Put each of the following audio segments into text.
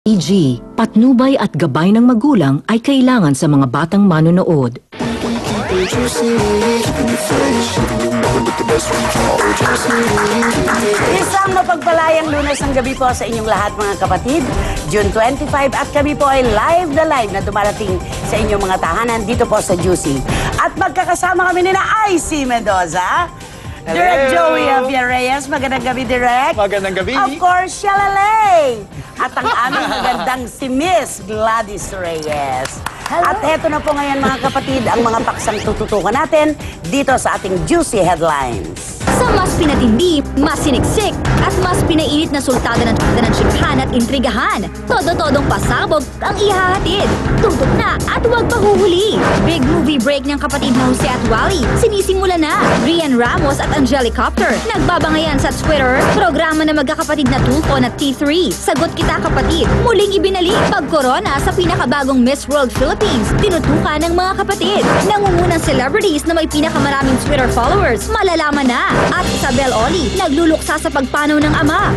E.g., patnubay at gabay ng magulang ay kailangan sa mga batang manonood. Isang mapagpalayang Lunes ng gabi po sa inyong lahat mga kapatid. June 25 at kami po ay live na dumarating sa inyong mga tahanan dito po sa Juicy. At magkakasama kami nila IC Mendoza, Direk Joey Javier Reyes. Magandang gabi, Direk. Magandang gabi. Of course, Shalalay. At ang aming magandang si Miss Gladys Reyes. Hello. At eto na po ngayon mga kapatid, ang mga paksang tututukan natin dito sa ating Juicy Headlines. Sa mas pinatindi, mas siniksik, at mas pinainit na sultada ng tsintahan at intrigahan. Todo-todong pasabog ang ihahatid. Tutok na at huwag pahuhuli. Big movie break ng kapatid na Jose at Wally. Sinisimula na. Rian Ramos at Angelicopter. Nagbabangayan sa Twitter. Programa na magkakapatid na Tulfo na T3. Sagot kita kapatid. Muling ibinalik. Pag-corona sa pinakabagong Miss World Philippines. Tinutukan ng mga kapatid. Nangungunang celebrities na may pinakamaraming Twitter followers. Malalaman na. At Isabel Oli, nagluluksa sa pagpanaw ng ama.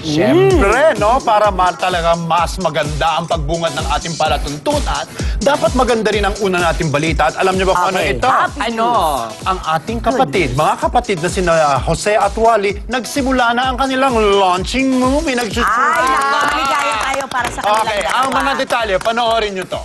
Siyempre, no? Para talaga mas maganda ang pagbungad ng ating palatuntunan, dapat maganda rin ang una nating balita. At alam niyo ba kung ano ito? Ano? Ang ating kapatid, mga kapatid na sina Jose at Wally, nagsimula na ang kanilang launching movie. Nag-shoot. Ay, maligaya tayo para sa kanilang Okay, dalawa. ang mga detalye, panoorin niyo to.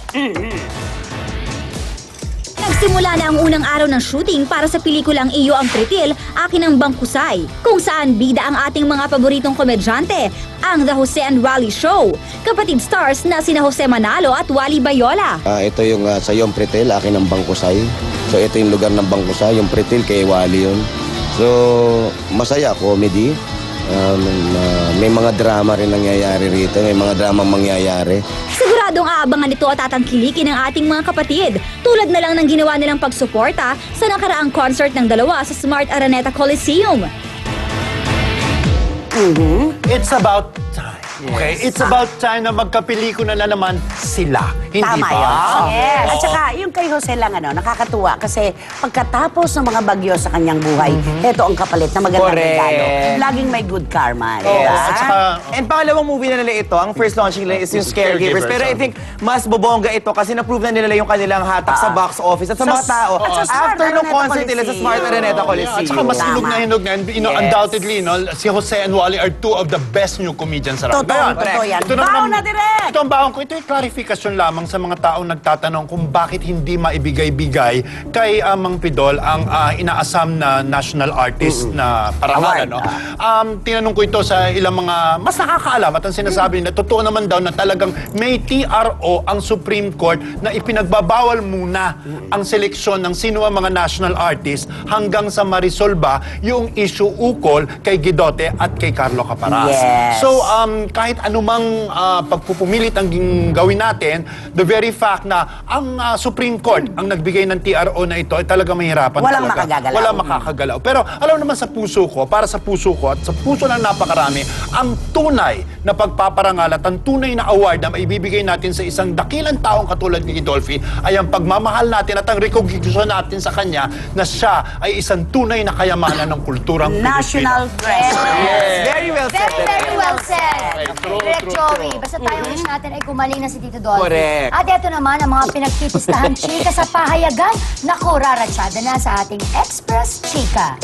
Nagsimula na ang unang araw ng shooting para sa pelikulang Iyo ang Pritil, Akin ang Bangkusay, kung saan bida ang ating mga paboritong komedyante, ang The Jose and Wally Show. Kapatid stars na sina Jose Manalo at Wally Bayola. Ito yung sa Yung Pritil, Akin ang Bangkusay. So ito yung lugar ng Bangkusay, yung Pritil kay Wally yun. So masaya, comedy. May mga drama rin nangyayari rito, may mga drama mangyayari. Siguradong aabangan ito at tatangkilikin ng ating mga kapatid. Tulad na lang ng ginawa nilang pagsuporta sa nakaraang concert ng dalawa sa Smart Araneta Coliseum. It's about time. Okay? It's about time na magkapelikuna na naman sila. Hindi Tama ba? yun. Yes. Oo. At saka, yung kay Jose lang, nakakatuwa. Kasi pagkatapos ng mga bagyo sa kanyang buhay, eto ang kapalit na magandang regalo. Laging may good karma. Oo. Diba? At saka, And pangalawang movie na nila ito, ang first launching nila is yung Caregivers. Pero I think mas bobongga ito kasi na-prove na nila yung kanilang hatak sa box office at sa mga tao. at sa Smart After nung Araneta concert nila sa Smart Coliseum. Araneta at Coliseum. saka mas hinog na hinog na. You know, Yes. undoubtedly, no, si Jose and Wally are two of the best new comedians around. Totoo yan. Baon na direct! Ito ang baon ko. Ito ay clarification lamang sa mga taong nagtatanong kung bakit hindi maibigay-bigay kay Mang Pidol ang inaasam na national artist na parangal. Award. No? Tinanong ko ito sa ilang mga mas nakakaalam at ang sinasabi nila, totoo naman daw na talagang may TRO ang Supreme Court na ipinagbabawal muna ang seleksyon ng sino ang mga national artist hanggang sa marisolba yung issue ukol kay Guidote at kay Carlo Caparas. Yes. So, kahit anumang pagpupumilit ang gawin natin, the very fact na ang Supreme Court ang nagbigay ng TRO na ito ay talaga mahirapan. Walang talaga. makagagalaw. Walang makakagalaw. Pero alam naman sa puso ko, para sa puso ko at sa puso ng napakarami, ang tunay na pagpaparangal at ang tunay na award na maibibigay natin sa isang dakilang taong katulad ni Gidolfi ay ang pagmamahal natin at ang recognition natin sa kanya na siya ay isang tunay na kayamanan ng kulturang National Pilipino. treasure. Very well said. Very well said. True, Direct true, Joey. true. Basta tayo wish natin ay kumaling na si Tito Dolphy. Correct. At ito naman ang mga pinagpipistahan chika sa pahayagan. Naku, raratsada na sa ating Express Chika.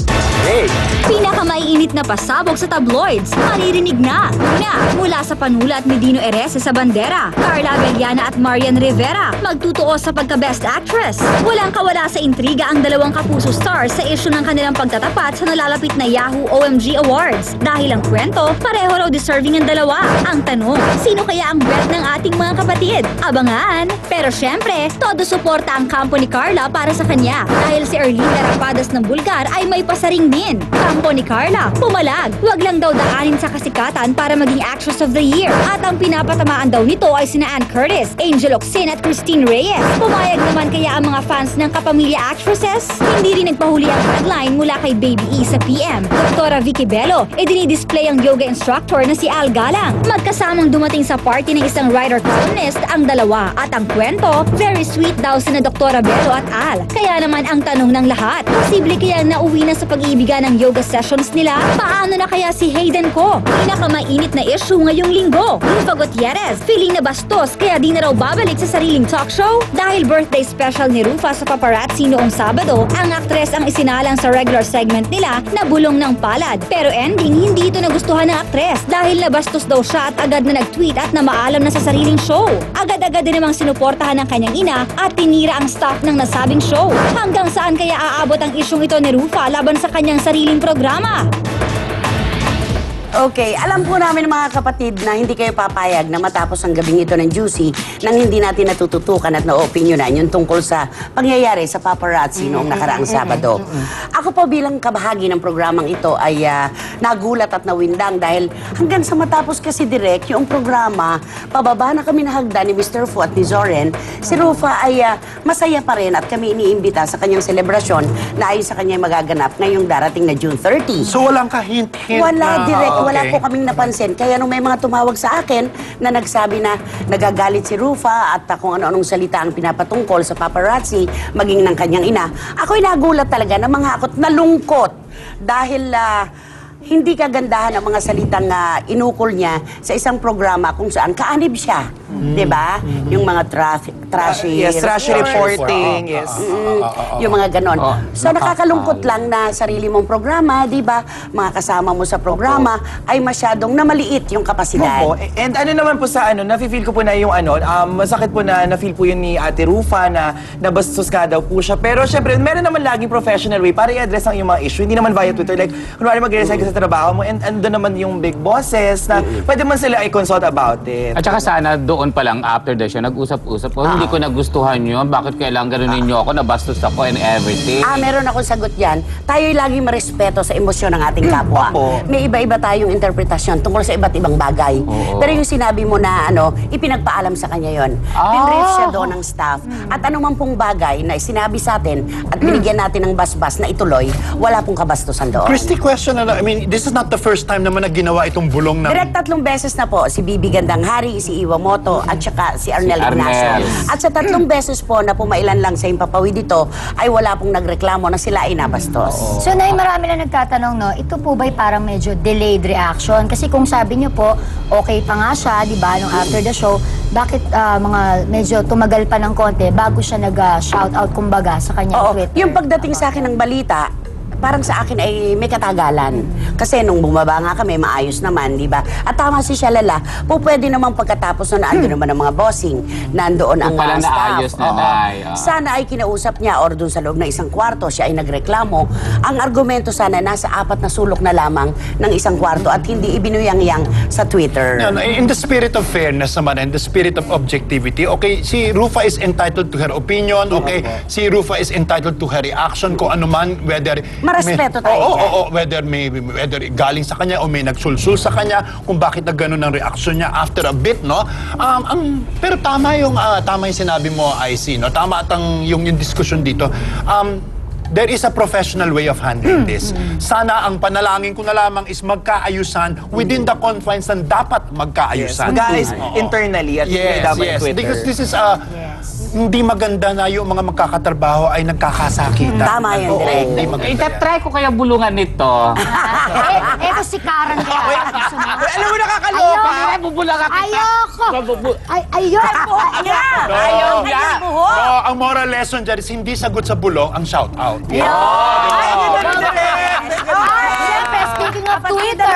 Pinakamaiinit na pasabog sa tabloids, maririnig na. Una, mula sa Panula at Medino Erese sa Bandera, Carla Abellana at Marian Rivera, magtutuos sa pagka-Best Actress. Walang kawala sa intriga ang dalawang kapuso stars sa issue ng kanilang pagtatapat sa nalalapit na Yahoo OMG Awards. Dahil ang kwento, pareho raw deserving ang dalawa. Ang tanong, sino kaya ang bet ng ating mga kapatid? Abangan! Pero syempre, todo suporta ang kampo ni Carla para sa kanya. Dahil si Erlinda Rapadas ng Bulgar ay may pasaring din. Kampo ni Carla, pumalag. Huwag lang daw daanin sa kasikatan para maging Actress of the Year. At ang pinapatamaan daw nito ay sina Ann Curtis, Angel Locsin at Christine Reyes. Pumayag naman kaya ang mga fans ng kapamilya actresses? Hindi rin nagpahuli ang headline mula kay Baby E sa PM. Doktora Vicky Bello, dinidisplay ang yoga instructor na si Al Galang. Magkasama kasamang dumating sa party ng isang writer-columnist ang dalawa at ang kwento, very sweet daw sina Dr. Bello at Al. Kaya naman ang tanong ng lahat, posible kaya nauwi na sa pag-iibigan ng yoga sessions nila? Paano na kaya si Hayden ko? Pinakamainit na issue ngayong linggo. Rufa Gutierrez, feeling na bastos kaya di na raw babalik sa sariling talk show? Dahil birthday special ni Rufa sa paparazzi noong Sabado, ang aktres ang isinalang sa regular segment nila na bulong ng palad. Pero ending, hindi ito nagustuhan ng aktres dahil nabastos daw siya at agad na nag-tweet at namaalam na sa sariling show. Agad-agad din namang sinuportahan ng kanyang ina at tinira ang staff ng nasabing show. Hanggang saan kaya aabot ang isyong ito ni Rufa laban sa kanyang sariling programa? Okay, alam po namin mga kapatid na hindi kayo papayag na matapos ang gabing ito ng Juicy nang hindi natin natututukan at na-opinionan yung tungkol sa pangyayari sa paparazzi noong nakaraang Sabado. Ako po bilang kabahagi ng programang ito ay nagulat at nawindang dahil hanggang sa matapos kasi direct yung programa, pababa na kami na hagdan ni Mr. Fu at ni Zoren, si Rufa ay masaya pa rin at kami iniimbita sa kanyang selebrasyon na ayon sa kanya magaganap ngayong darating na June 30. So walang kahint-hint Wala na... direct, wala okay. po kaming napansin. Kaya nung may mga tumawag sa akin na nagsabi na nagagalit si Rufa at kung ano-anong salita ang pinapatungkol sa paparazzi, maging ng kanyang ina, ako'y nagulat talaga na mga akot nalungkot dahil hindi kagandahan ang mga salitang inukol niya sa isang programa kung saan kaanib siya. Diba? Yung mga trashy... Yes, trashy reporting. Yes. Yung mga ganon. So nakakalungkot lang na sarili mong programa, di ba? Mga kasama mo sa programa ay masyadong namaliit yung kapasidad. Opo. And ano naman po sa nafe-feel ko po na yung masakit po na na-feel po yun ni Ate Rufa na nabastos nga daw po siya. Pero syempre, meron naman laging professional way para i-address ang yung mga issue. Hindi naman via Twitter. Like, kunwari mag-resign ka sa trabaho mo and ando naman yung big bosses na pwede man sila i-consult about it. At saka sana doon pa lang after the show, nag-usap-usap ko. Hindi ko nagustuhan yun. Bakit kailangan ganunin nyo ako? Nabastos ako and everything. Meron akong sagot yan. Tayo'y laging marespeto sa emosyon ng ating kapwa. May iba-iba tayong interpretasyon tungkol sa iba't ibang bagay. Pero yung sinabi mo na ipinagpaalam sa kanya yon. Pinrief siya doon ng staff. At anumang pong bagay na sinabi sa atin at binigyan natin ng basbas na ituloy, wala pong kabastusan doon. Christy, question na, I mean, this is not the first time naman na ginawa itong bulong ng... Direct 3 beses na po, si Bibi Gandang-Hari, si Iwamoto, at saka si Arnel Ignacio. At sa 3 beses po na pumailan lang sa impapawid dito, ay wala pong nagreklamo na sila ay nabastos. So, Nay, marami na nagtatanong, no, ito po ba'y parang medyo delayed reaction? Kasi kung sabi niyo po, okay pa nga siya, di ba, nung after the show, bakit mga medyo tumagal pa ng konti bago siya nag-shoutout kumbaga sa kanyang Twitter? Yung pagdating sa akin ng balita, parang sa akin ay may katagalan. Kasi nung bumaba nga kami, maayos naman, di ba? At tama si Shalala, po pwede namang pagkatapos na naandun naman ang mga bossing, nandoon ang Pala staff. naayos na, Nay. Sana ay kinausap niya or dun sa loob ng isang kwarto, siya ay nagreklamo. Ang argumento sana nasa 4 na sulok na lamang ng isang kwarto at hindi ibinuyang-yang sa Twitter. No, in the spirit of fairness naman and the spirit of objectivity, okay, si Rufa is entitled to her opinion, okay, si Rufa is entitled to her reaction kung ano man, whether... Marespeto tayo whether galing sa kanya o may nagsulsul sa kanya, kung bakit na ganun ang reaksyon niya after a bit, no? Pero tama yung sinabi mo, IC, no? Tama at yung diskusyon dito. There is a professional way of handling this. Sana ang panalangin ko na lamang is magkaayusan within the confines ng dapat magkaayusan. Guys, internally at dapat Twitter. Because this is hindi maganda na yung mga magkakatrabaho ay nagkakasakitan. Tama yan, direct. Hindi maganda yan. Itatry ko kaya bulungan nito. Eto si Karen kaya. Alam mo, nakakaloka! Ay, bubulaga kita. Ayoko! Ayoko! Ayaw niya! Ang moral lesson dyan is hindi sagot sa bulong ang shout-out. Siyempre, speaking of Twitter,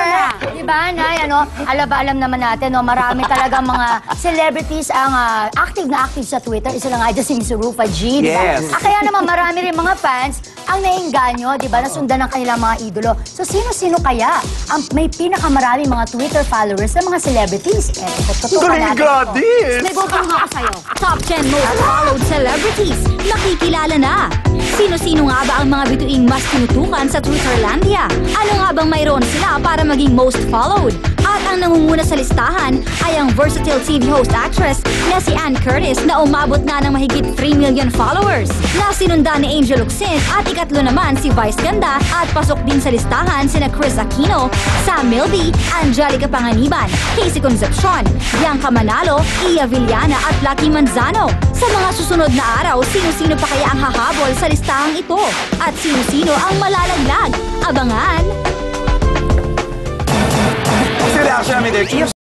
di ba, Nay, alam naman natin, marami talagang mga celebrities ang active na active sa Twitter. Isa lang nga si Miss Rufa G, di ba? Yes. Kaya naman marami rin mga fans ang nainganyo, di ba, nasundan ng kanilang mga idolo. So, sino-sino kaya ang may pinakamaraming mga Twitter followers ng mga celebrities? Tutukan natin ito. May go ako sa'yo. Top 10 most followed celebrities. Nakikilala na. Sino-sino nga ba ang mga bituing mas tinutukan sa Twitterlandia? Ano nga bang mayroon sila para maging most followed? At ang nangunguna sa listahan ay ang versatile TV host actress na si Ann Curtis na umabot na ng mahigit 3 million followers. Na sinundan ni Angel Locsin at ikatlo naman si Vice Ganda at pasok din sa listahan sina Chris Aquino, Sam Milby, Angelica Panganiban, Casey Concepcion, Bianca Manalo, Iya Villana at Lucky Manzano. Sa mga susunod na araw, sino-sino pa kaya ang hahabol sa listahang ito? At sino-sino ang malalaglag? Abangan! Kasi reaction namin, Derek, iyak